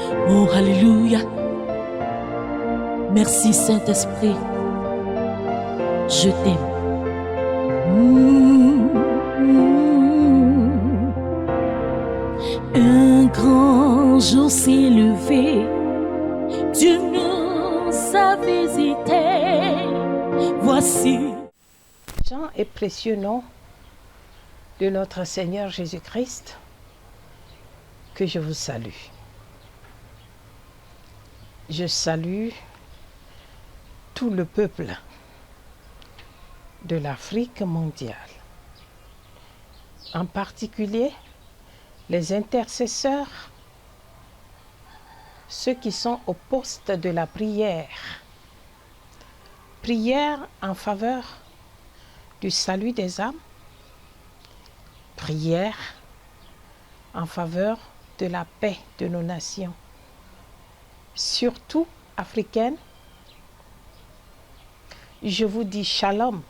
Oh, Alléluia. Merci Saint-Esprit. Je t'aime. Un grand jour s'est levé. Dieu nous a visités. Voici. Saint et précieux nom de notre Seigneur Jésus-Christ, que je vous salue. Je salue tout le peuple de l'Afrique mondiale, en particulier les intercesseurs, ceux qui sont au poste de la prière. Prière en faveur du salut des âmes, prière en faveur de la paix de nos nations, surtout africaines. Je vous dis shalom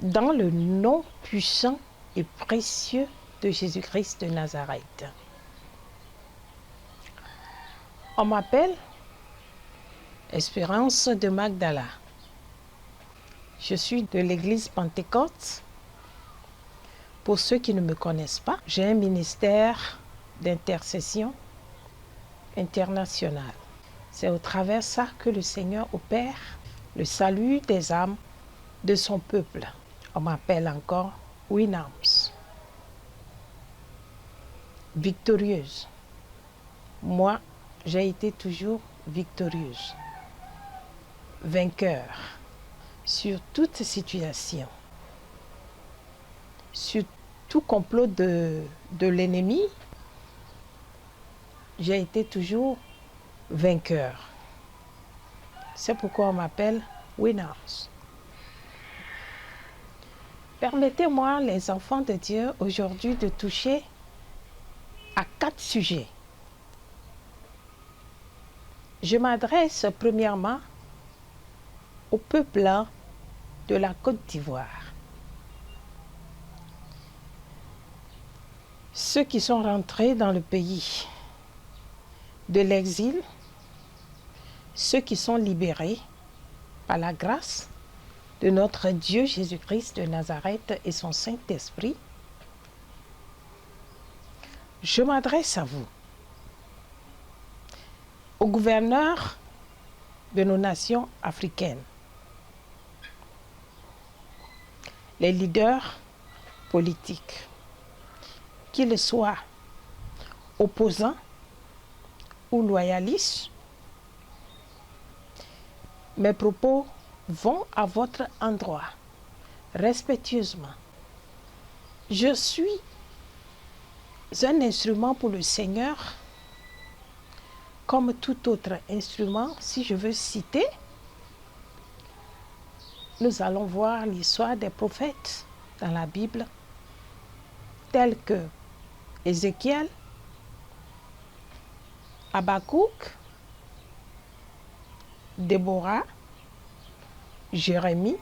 dans le nom puissant et précieux de Jésus-Christ de Nazareth. On m'appelle Espérance de Magdala. Je suis de l'église Pentecôte. Pour ceux qui ne me connaissent pas, j'ai un ministère d'intercession internationale. C'est au travers de ça que le Seigneur opère le salut des âmes de son peuple. On m'appelle encore Winams. Victorieuse. Moi, j'ai été toujours victorieuse. Vainqueur sur toute situation. Sur tout complot de l'ennemi, j'ai été toujours vainqueur. C'est pourquoi on m'appelle Winners. Permettez-moi, les enfants de Dieu, aujourd'hui de toucher à 4 sujets. Je m'adresse premièrement au peuple de la Côte d'Ivoire. Ceux qui sont rentrés dans le pays de l'exil, ceux qui sont libérés par la grâce de notre Dieu Jésus-Christ de Nazareth et son Saint-Esprit, je m'adresse à vous, aux gouverneurs de nos nations africaines, les leaders politiques, qu'ils soient opposants ou loyalistes. Mes propos vont à votre endroit, respectueusement. Je suis un instrument pour le Seigneur, comme tout autre instrument. Si je veux citer, nous allons voir l'histoire des prophètes dans la Bible, tels que Ézéchiel, Habakkuk, Déborah, Jérémie,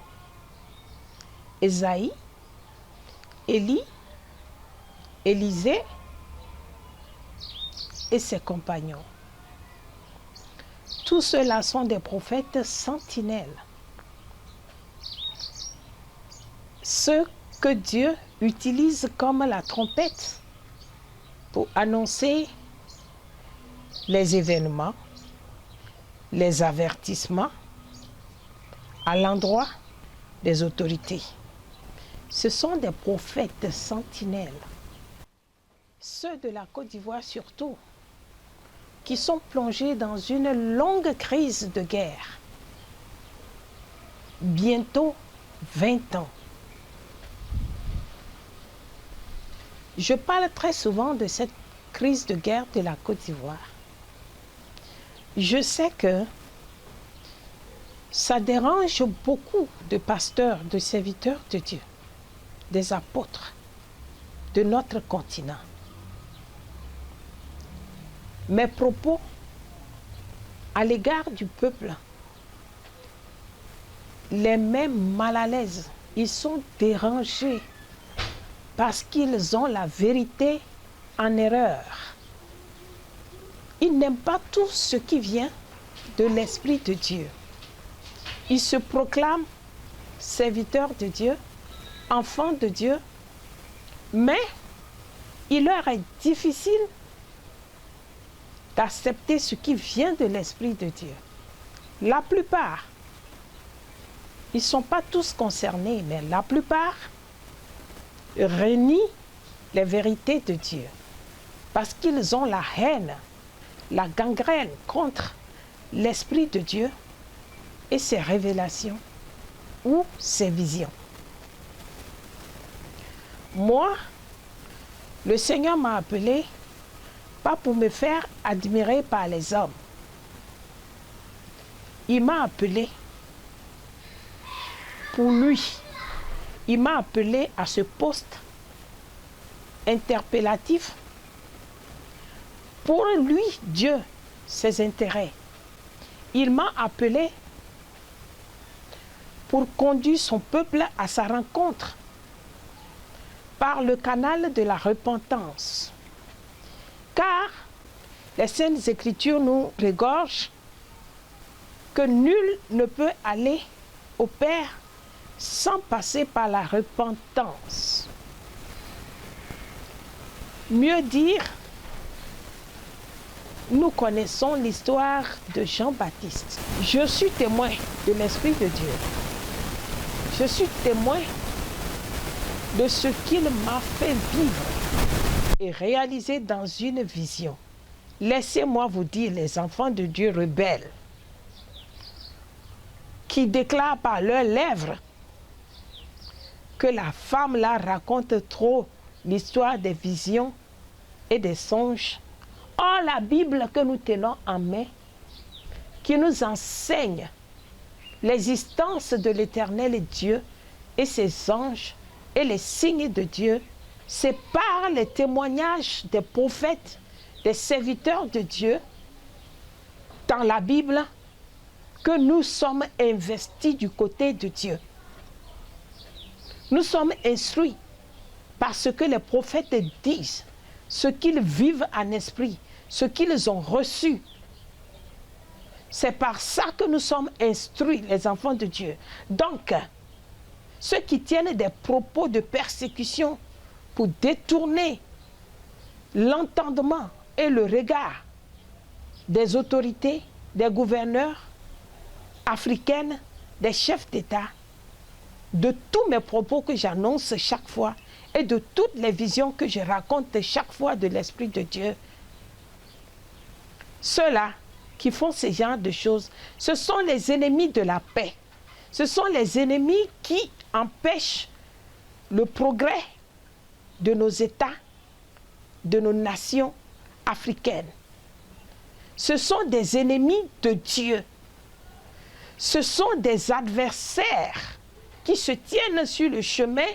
Ésaïe, Élie, Élisée et ses compagnons. Tous ceux-là sont des prophètes sentinelles. Ceux que Dieu utilise comme la trompette pour annoncer les événements, les avertissements à l'endroit des autorités. Ce sont des prophètes sentinelles, ceux de la Côte d'Ivoire surtout, qui sont plongés dans une longue crise de guerre. Bientôt 20 ans. Je parle très souvent de cette crise de guerre de la Côte d'Ivoire. Je sais que ça dérange beaucoup de pasteurs, de serviteurs de Dieu, des apôtres de notre continent. Mes propos à l'égard du peuple les met mal à l'aise. Ils sont dérangés parce qu'ils ont la vérité en erreur. ils n'aiment pas tout ce qui vient de l'Esprit de Dieu. Ils se proclament serviteurs de Dieu, enfants de Dieu, mais il leur est difficile d'accepter ce qui vient de l'Esprit de Dieu. La plupart, ils ne sont pas tous concernés, mais la plupart renient les vérités de Dieu parce qu'ils ont la haine, la gangrène contre l'Esprit de Dieu et ses révélations ou ses visions. Moi, le Seigneur m'a appelé pas pour me faire admirer par les hommes. Il m'a appelé pour lui. Il m'a appelé à ce poste interpellatif. Pour lui, Dieu, ses intérêts. Il m'a appelé pour conduire son peuple à sa rencontre par le canal de la repentance. Car les Saintes Écritures nous regorgent que nul ne peut aller au Père sans passer par la repentance. Mieux dire, nous connaissons l'histoire de Jean-Baptiste. Je suis témoin de l'Esprit de Dieu. Je suis témoin de ce qu'il m'a fait vivre et réaliser dans une vision. Laissez-moi vous dire, les enfants de Dieu rebelles, qui déclarent par leurs lèvres que la femme là raconte trop l'histoire des visions et des songes. Or, la Bible que nous tenons en main, qui nous enseigne l'existence de l'Éternel Dieu et ses anges et les signes de Dieu, c'est par les témoignages des prophètes, des serviteurs de Dieu, dans la Bible, que nous sommes investis du côté de Dieu. Nous sommes instruits parce que les prophètes disent ce qu'ils vivent en esprit, ce qu'ils ont reçu. C'est par ça que nous sommes instruits, les enfants de Dieu. Donc, ceux qui tiennent des propos de persécution pour détourner l'entendement et le regard des autorités, des gouverneurs africaines, des chefs d'État, de tous mes propos que j'annonce chaque fois et de toutes les visions que je raconte chaque fois de l'Esprit de Dieu, ceux-là qui font ce genre de choses, ce sont les ennemis de la paix. Ce sont les ennemis qui empêchent le progrès de nos États, de nos nations africaines. Ce sont des ennemis de Dieu. Ce sont des adversaires qui se tiennent sur le chemin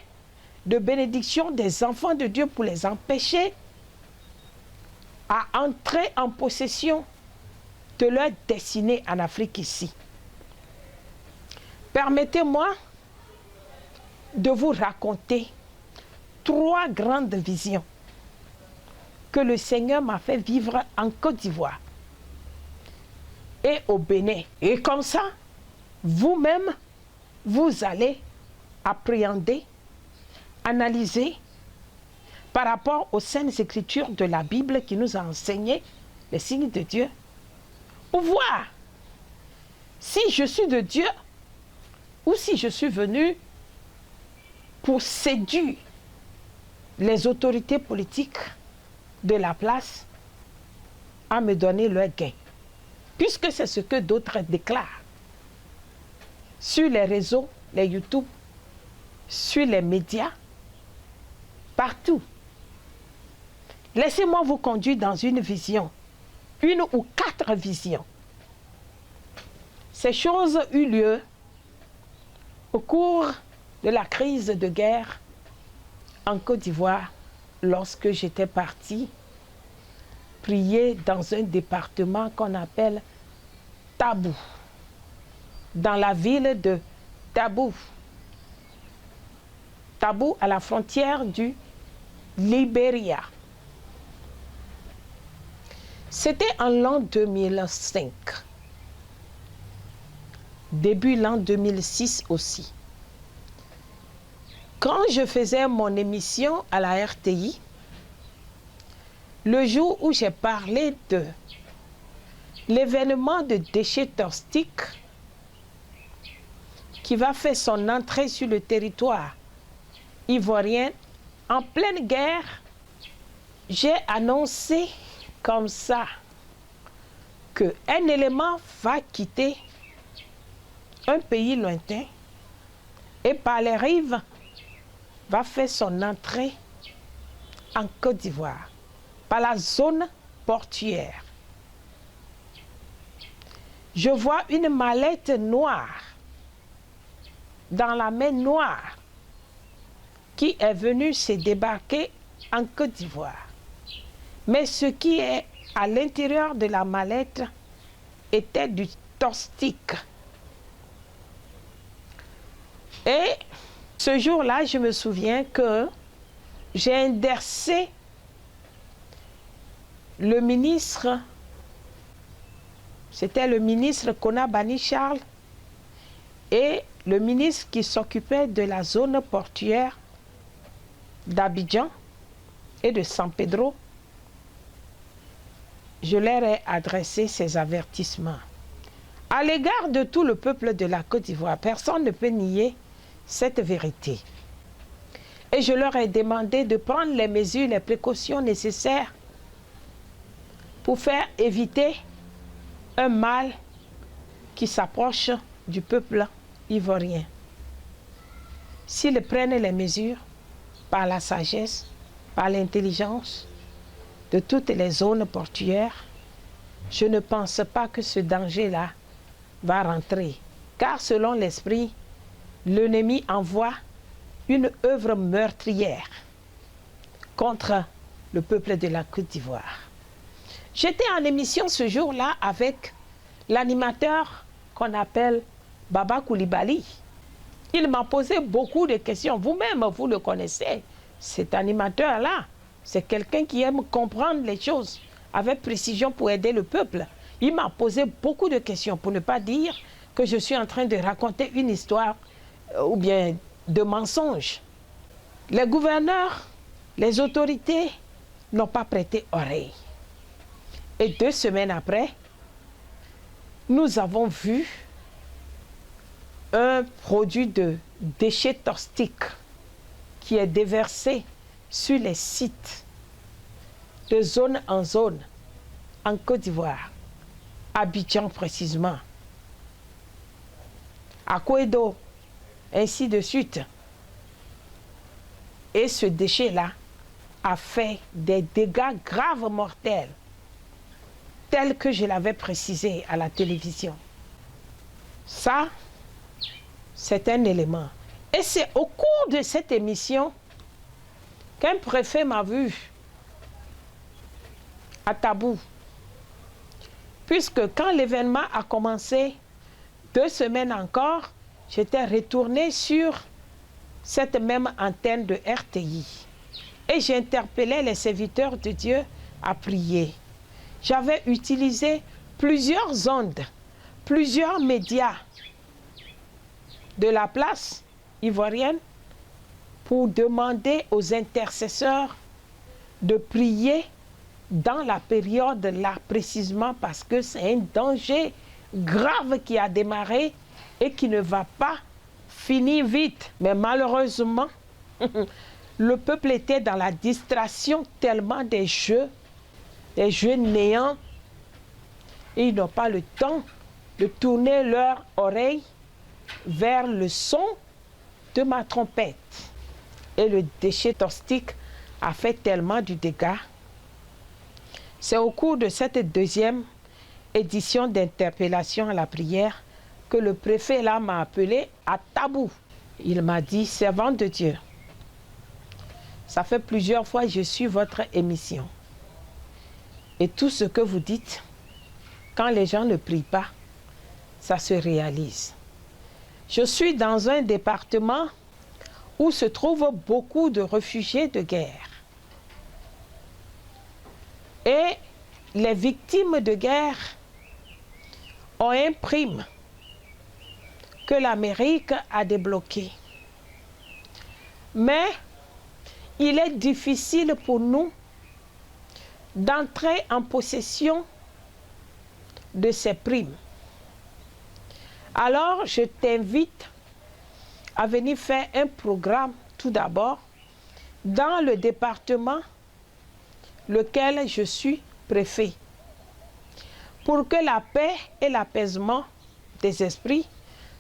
de bénédiction des enfants de Dieu pour les empêcher à entrer en possession de leur destinée en Afrique ici. Permettez-moi de vous raconter 3 grandes visions que le Seigneur m'a fait vivre en Côte d'Ivoire et au Bénin. Et comme ça, vous-même, vous allez appréhender, analyser par rapport aux saintes écritures de la Bible qui nous a enseigné les signes de Dieu, pour voir si je suis de Dieu ou si je suis venu pour séduire les autorités politiques de la place à me donner leur gain. Puisque c'est ce que d'autres déclarent sur les réseaux, les YouTube, sur les médias, partout. Laissez-moi vous conduire dans une vision, 1 ou 4 visions. Ces choses eurent lieu au cours de la crise de guerre en Côte d'Ivoire, lorsque j'étais partie prier dans un département qu'on appelle Tabou, dans la ville de Tabou. Tabou à la frontière du Libéria. C'était en l'an 2005. Début l'an 2006 aussi. Quand je faisais mon émission à la RTI, le jour où j'ai parlé de l'événement de déchets toxiques qui va faire son entrée sur le territoire ivoirien en pleine guerre, j'ai annoncé comme ça qu'un élément va quitter un pays lointain et par les rives va faire son entrée en Côte d'Ivoire, par la zone portuaire. Je vois une mallette noire dans la mer Noire qui est venue se débarquer en Côte d'Ivoire. Mais ce qui est à l'intérieur de la mallette était du toxique. Et ce jour-là, je me souviens que j'ai inversé le ministre, c'était le ministre Konabani Charles, et le ministre qui s'occupait de la zone portuaire d'Abidjan et de San Pedro. Je leur ai adressé ces avertissements. À l'égard de tout le peuple de la Côte d'Ivoire, personne ne peut nier cette vérité. Et je leur ai demandé de prendre les mesures, les précautions nécessaires pour faire éviter un mal qui s'approche du peuple ivoirien. S'ils prennent les mesures par la sagesse, par l'intelligence de toutes les zones portuaires, je ne pense pas que ce danger-là va rentrer. Car selon l'esprit, l'ennemi envoie une œuvre meurtrière contre le peuple de la Côte d'Ivoire. J'étais en émission ce jour-là avec l'animateur qu'on appelle Baba Koulibaly. Il m'a posé beaucoup de questions. Vous-même, vous le connaissez, cet animateur-là. C'est quelqu'un qui aime comprendre les choses avec précision pour aider le peuple. Il m'a posé beaucoup de questions pour ne pas dire que je suis en train de raconter une histoire ou bien de mensonges. Les gouverneurs, les autorités n'ont pas prêté oreille. Et 2 semaines après, nous avons vu un produit de déchets toxiques qui est déversé sur les sites de zone en zone en Côte d'Ivoire, Abidjan précisément, à Kouédo, ainsi de suite. Et ce déchet-là a fait des dégâts graves mortels, tels que je l'avais précisé à la télévision. Ça, c'est un élément. Et c'est au cours de cette émission qu'un préfet m'a vu à Tabou. Puisque quand l'événement a commencé, 2 semaines encore, j'étais retournée sur cette même antenne de RTI. Et j'interpellais les serviteurs de Dieu à prier. J'avais utilisé plusieurs ondes, plusieurs médias de la place ivoirienne pour demander aux intercesseurs de prier dans la période là précisément parce que c'est un danger grave qui a démarré et qui ne va pas finir vite. Mais malheureusement, le peuple était dans la distraction tellement des jeux néants, et ils n'ont pas le temps de tourner leur oreille vers le son de ma trompette. Et le déchet toxique a fait tellement du dégât. C'est au cours de cette 2e édition d'interpellation à la prière que le préfet là m'a appelé à Tabou. Il m'a dit, servante de Dieu, ça fait plusieurs fois que je suis votre émission. Et tout ce que vous dites, quand les gens ne prient pas, ça se réalise. Je suis dans un département où se trouvent beaucoup de réfugiés de guerre. Et les victimes de guerre ont un prime que l'Amérique a débloqué. Mais il est difficile pour nous d'entrer en possession de ces primes. Alors, je t'invite à venir faire un programme tout d'abord dans le département lequel je suis préfet, pour que la paix et l'apaisement des esprits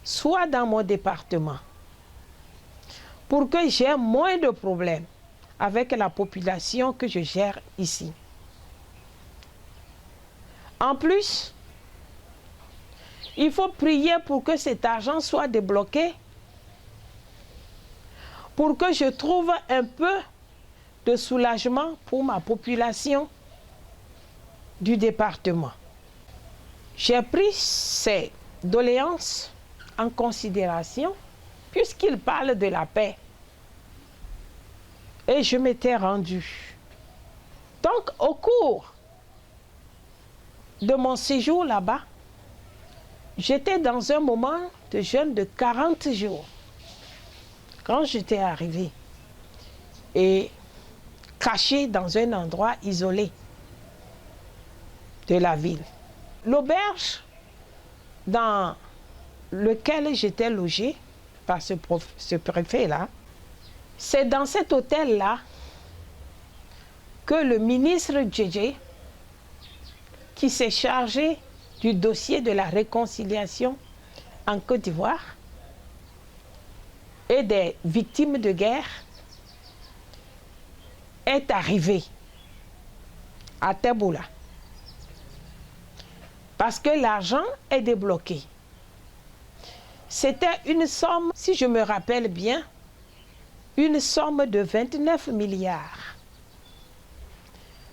soient dans mon département, pour que j'ai moins de problèmes avec la population que je gère ici. En plus, il faut prier pour que cet argent soit débloqué, pour que je trouve un peu de soulagement pour ma population du département. J'ai pris ces doléances en considération puisqu'il parle de la paix. Et je m'étais rendu. Donc, au cours de mon séjour là-bas, j'étais dans un moment de jeûne de 40 jours quand j'étais arrivée et cachée dans un endroit isolé de la ville. L'auberge dans lequel j'étais logée par ce préfet-là, c'est dans cet hôtel-là que le ministre Djedje, qui s'est chargé du dossier de la réconciliation en Côte d'Ivoire et des victimes de guerre, est arrivé à Teboula. Parce que l'argent est débloqué. C'était une somme, si je me rappelle bien, une somme de 29 milliards.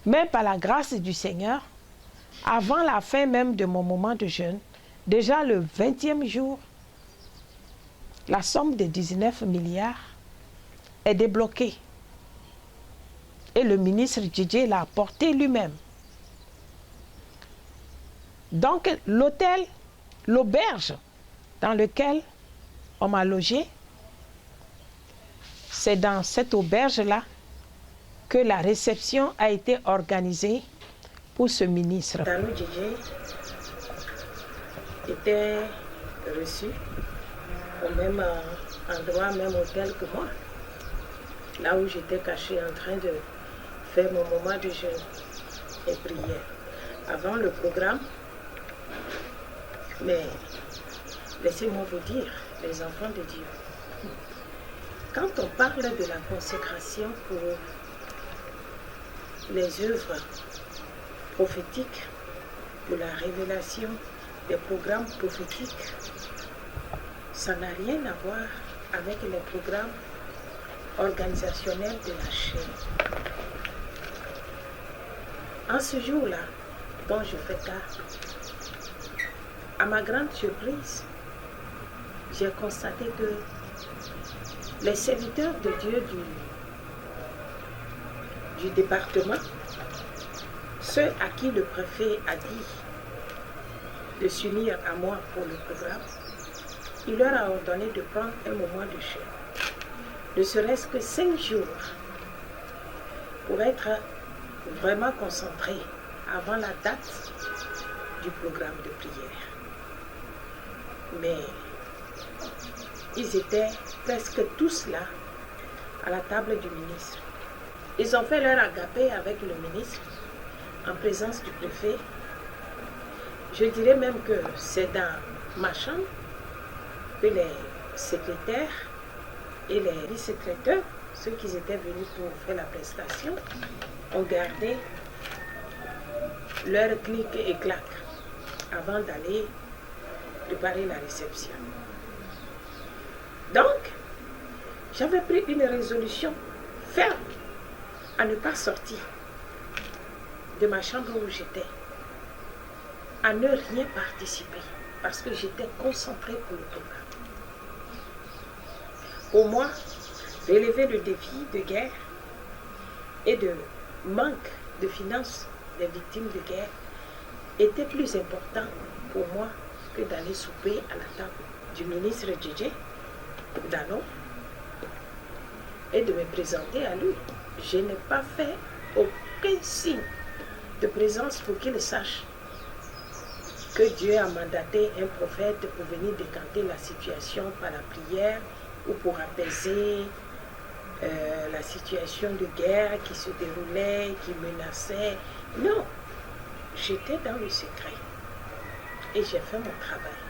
Mais par la grâce du Seigneur, avant la fin même de mon moment de jeûne, déjà le 20e jour, la somme de 19 milliards est débloquée. Et le ministre Djedje l'a apporté lui-même. Donc l'hôtel, l'auberge dans lequel on m'a logé, c'est dans cette auberge-là que la réception a été organisée pour ce ministre. Danou Djedje était reçu au même endroit, même hôtel que moi, là où j'étais cachée en train de faire mon moment de jeûne et prière. Avant le programme, mais laissez-moi vous dire, les enfants de Dieu, quand on parle de la consécration pour les œuvres prophétiques, pour la révélation des programmes prophétiques, ça n'a rien à voir avec les programmes organisationnels de la chaîne. En ce jour-là, dont je fais cas, à ma grande surprise, j'ai constaté que les serviteurs de Dieu du département, ceux à qui le préfet a dit de s'unir à moi pour le programme, il leur a ordonné de prendre un moment de jeûne, ne serait-ce que 5 jours, pour être vraiment concentrés avant la date du programme de prière. Mais ils étaient presque tous là, à la table du ministre. Ils ont fait leur agapé avec le ministre, en présence du préfet. Je dirais même que c'est dans ma chambre que les secrétaires et les vice-secrétaires, ceux qui étaient venus pour faire la prestation, ont gardé leur clic et clac avant d'aller préparer la réception. Donc, j'avais pris une résolution ferme à ne pas sortir de ma chambre où j'étais, à ne rien participer, parce que j'étais concentrée pour le programme. Pour moi, relever le défi de guerre et de manque de finances les victimes de guerre était plus important pour moi que d'aller souper à la table du ministre Djidji Dano et de me présenter à lui. Je n'ai pas fait aucun signe de présence pour qu'il sache que Dieu a mandaté un prophète pour venir décanter la situation par la prière ou pour apaiser la situation de guerre qui se déroulait, qui menaçait. Non, j'étais dans le secret et j'ai fait mon travail.